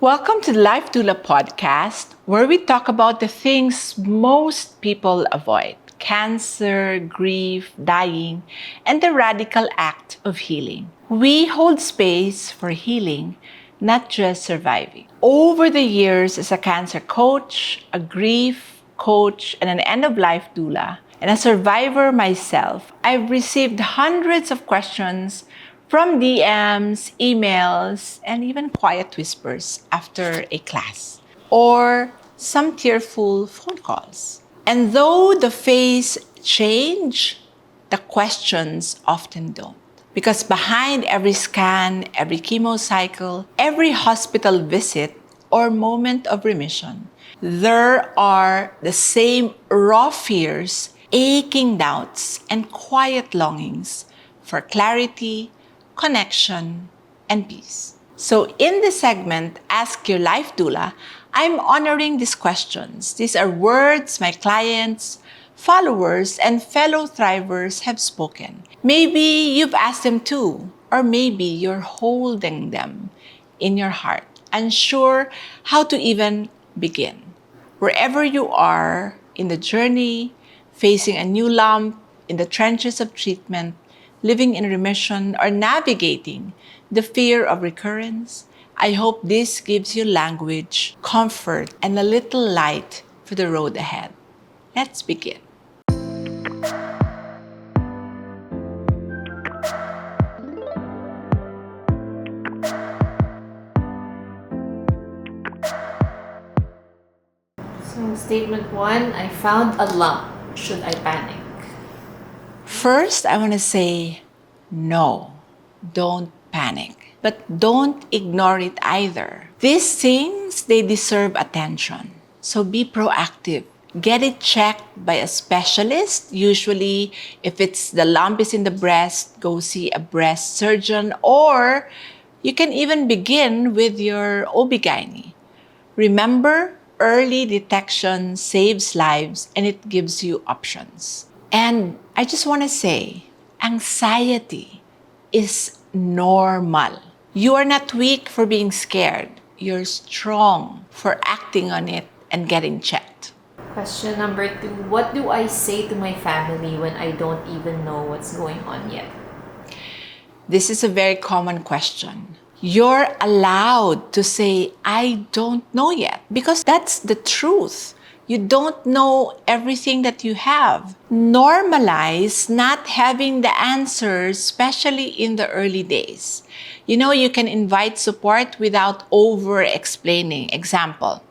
Welcome to the Life Doula podcast, where we talk about the things most people avoid: cancer, grief, dying, and the radical act of healing. We hold space for healing, not just surviving. Over the years, as a cancer coach, a grief coach, and an end of life doula, and a survivor myself, I've received hundreds of questions from DMs, emails, and even quiet whispers after a class, or some tearful phone calls. And though the face change, the questions often don't. Because behind every scan, every chemo cycle, every hospital visit or moment of remission, there are the same raw fears, aching doubts, and quiet longings for clarity, connection, and peace. So in this segment, Ask Your Life Doula, I'm honoring these questions. These are words my clients, followers, and fellow thrivers have spoken. Maybe you've asked them too, or maybe you're holding them in your heart, unsure how to even begin. Wherever you are in the journey, facing a new lump, in the trenches of treatment, living in remission, or navigating the fear of recurrence, I hope this gives you language, comfort, and a little light for the road ahead. Let's begin. So, statement one, I found a lump. Should I panic? First, I want to say no, don't panic. But don't ignore it either. These things, they deserve attention. So be proactive. Get it checked by a specialist. Usually, if it's the lump is in the breast, go see a breast surgeon, or you can even begin with your OB-GYN. Remember, early detection saves lives and it gives you options. And I just want to say, anxiety is normal. You are not weak for being scared. You're strong for acting on it and getting checked. Question number two, what do I say to my family when I don't even know what's going on yet? This is a very common question. You're allowed to say, I don't know yet, because that's the truth. You don't know everything that you have. Normalize not having the answers, especially in the early days. You can invite support without over-explaining. Example,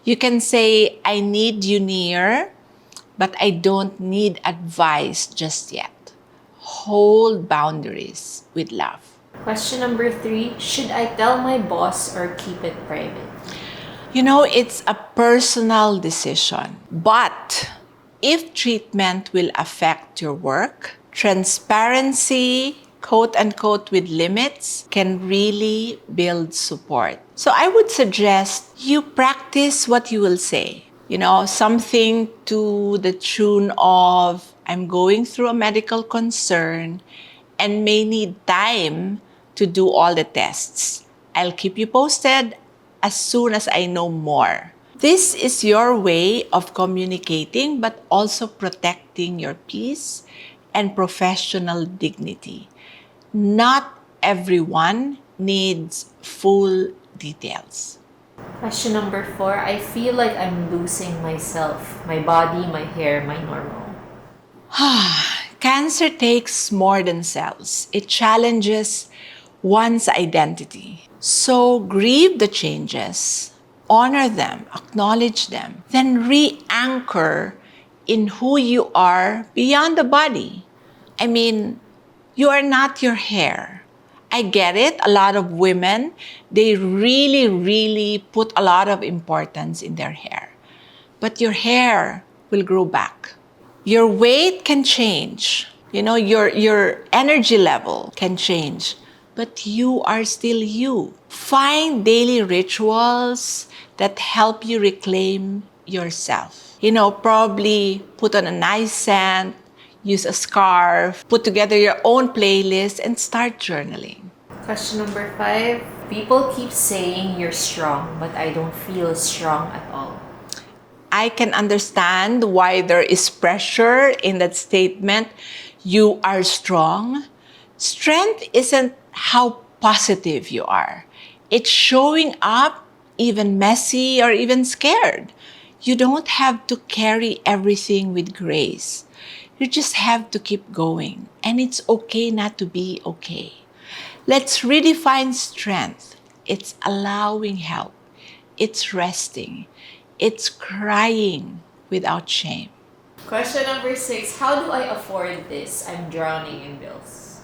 you can say, I need you near, but I don't need advice just yet. Hold boundaries with love. Question number three, should I tell my boss or keep it private? It's a personal decision. But if treatment will affect your work, transparency, quote unquote, with limits, can really build support. So I would suggest you practice what you will say. Something to the tune of, I'm going through a medical concern and may need time to do all the tests. I'll keep you posted as soon as I know more. This is your way of communicating, but also protecting your peace and professional dignity. Not everyone needs full details. Question number four, I feel like I'm losing myself, my body, my hair, my normal. Cancer takes more than cells. It challenges one's identity. So grieve the changes, honor them, acknowledge them, then re-anchor in who you are beyond the body. You are not your hair. I get it. A lot of women, they really, really put a lot of importance in their hair. But your hair will grow back. Your weight can change. Your energy level can change. But you are still you. Find daily rituals that help you reclaim yourself. Probably put on a nice scent, use a scarf, put together your own playlist, and start journaling. Question number 5. People keep saying you're strong, but I don't feel strong at all. I can understand why there is pressure in that statement. You are strong. Strength isn't how positive you are. It's showing up even messy or even scared. You don't have to carry everything with grace. You just have to keep going. And it's okay not to be okay. Let's redefine strength. It's allowing help. It's resting. It's crying without shame. Question number 6. How do I afford this? I'm drowning in bills.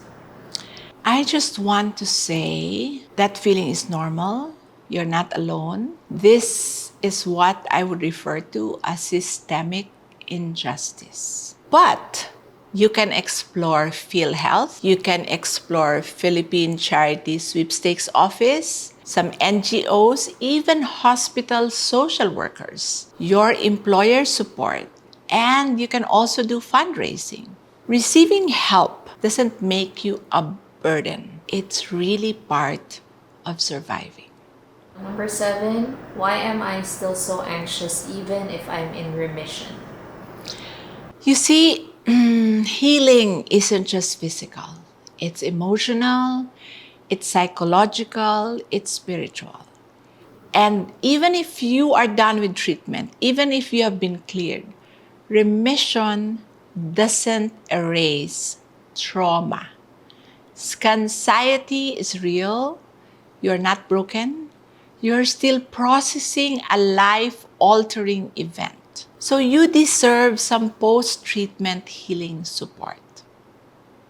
I just want to say that feeling is normal. You're not alone. This is what I would refer to as systemic injustice. But you can explore PhilHealth. You can explore Philippine Charity Sweepstakes Office, some NGOs, even hospital social workers, your employer support, and you can also do fundraising. Receiving help doesn't make you a burden. It's really part of surviving. Number 7. Why am I still so anxious even if I'm in remission? You see, healing isn't just physical. It's emotional, it's psychological, it's spiritual. And even if you are done with treatment, even if you have been cleared, remission doesn't erase trauma. Anxiety is real. You're not broken. You're still processing a life-altering event. So you deserve some post-treatment healing support.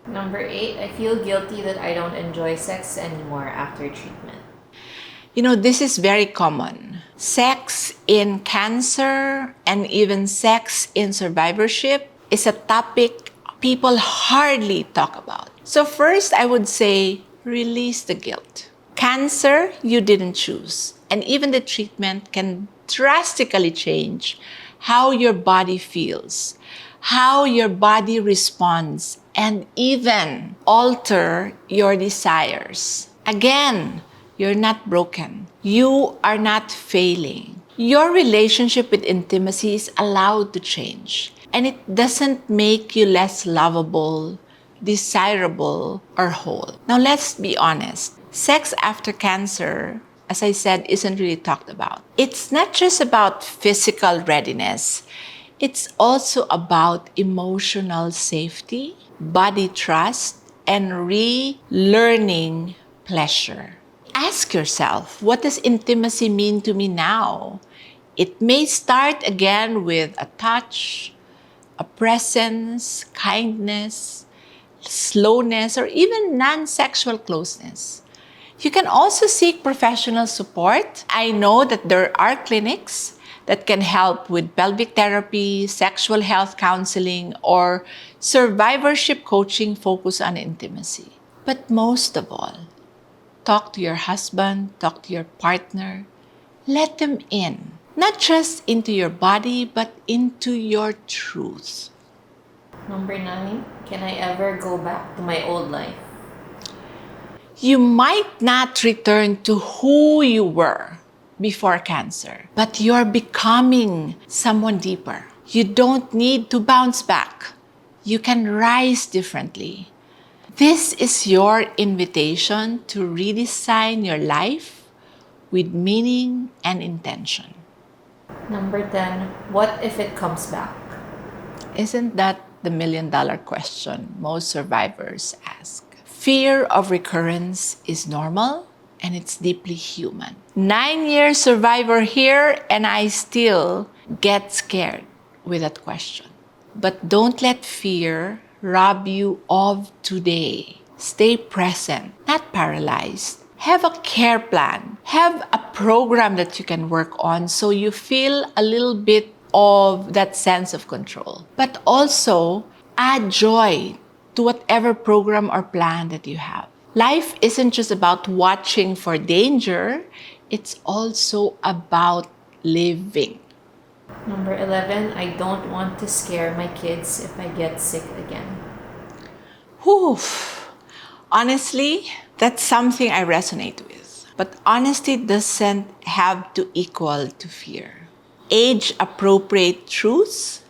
Number 8. I feel guilty that I don't enjoy sex anymore after treatment. You know, this is very common. Sex in cancer and even sex in survivorship is a topic people hardly talk about. So first, I would say, release the guilt. Cancer, you didn't choose. And even the treatment can drastically change how your body feels, how your body responds, and even alter your desires. Again, you're not broken. You are not failing. Your relationship with intimacy is allowed to change. And it doesn't make you less lovable, desirable, or whole. Now, let's be honest. Sex after cancer, as I said, isn't really talked about. It's not just about physical readiness. It's also about emotional safety, body trust, and relearning pleasure. Ask yourself, what does intimacy mean to me now? It may start again with a touch, a presence, kindness, slowness, or even non-sexual closeness. You can also seek professional support. I know that there are clinics that can help with pelvic therapy, sexual health counseling, or survivorship coaching focused on intimacy. But most of all, talk to your husband, talk to your partner. Let them in, not just into your body, but into your truth. Number 9. Can I ever go back to my old life? You might not return to who you were before cancer, but you're becoming someone deeper. You don't need to bounce back. You can rise differently. This is your invitation to redesign your life with meaning and intention. Number 10. What if it comes back? Isn't that the million-dollar question most survivors ask? Fear of recurrence is normal and it's deeply human. 9-year survivor here, and I still get scared with that question. But don't let fear rob you of today. Stay present, not paralyzed. Have a care plan. Have a program that you can work on so you feel a little bit of that sense of control. But also add joy to whatever program or plan that you have. Life isn't just about watching for danger, it's also about living. Number 11. I don't want to scare my kids if I get sick again. Whew. Honestly, That's something I resonate with. But honesty doesn't have to equal to fear. Age-appropriate truths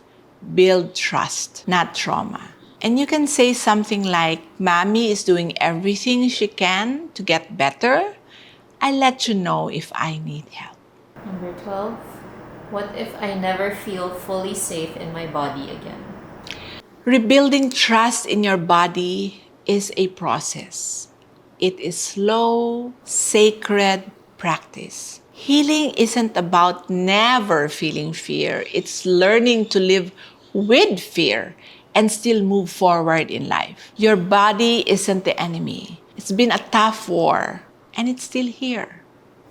build trust, not trauma. And you can say something like, Mommy is doing everything she can to get better. I'll let you know if I need help. Number 12, what if I never feel fully safe in my body again? Rebuilding trust in your body is a process. It is slow, sacred practice. Healing isn't about never feeling fear. It's learning to live with fear and still move forward in life. Your body isn't the enemy. It's been a tough war and it's still here.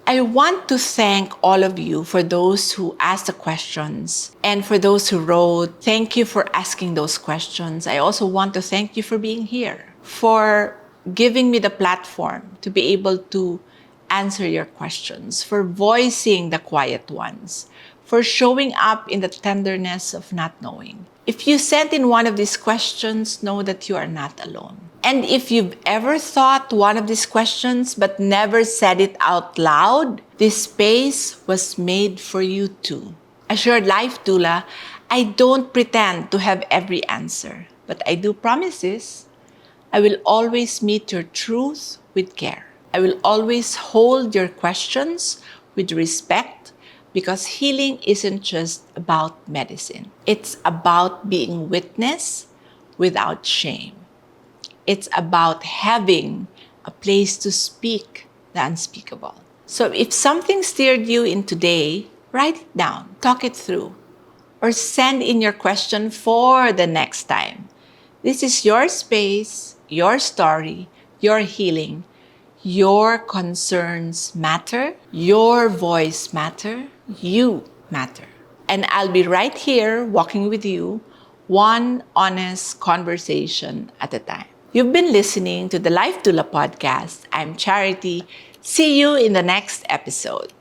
I want to thank all of you for those who asked the questions and for those who wrote. Thank you for asking those questions. I also want to thank you for being here, for giving me the platform to be able to answer your questions, for voicing the quiet ones, for showing up in the tenderness of not knowing. If you sent in one of these questions, know that you are not alone. And if you've ever thought one of these questions but never said it out loud, this space was made for you too. As your life doula, I don't pretend to have every answer, but I do promise this. I will always meet your truth with care. I will always hold your questions with respect because healing isn't just about medicine. It's about being witness without shame. It's about having a place to speak the unspeakable. So if something stirred you in today, write it down, talk it through, or send in your question for the next time. This is your space, your story, your healing. Your concerns matter. Your voice matter. You matter. And I'll be right here walking with you, one honest conversation at a time. You've been listening to the Life Doula podcast. I'm Charity. See you in the next episode.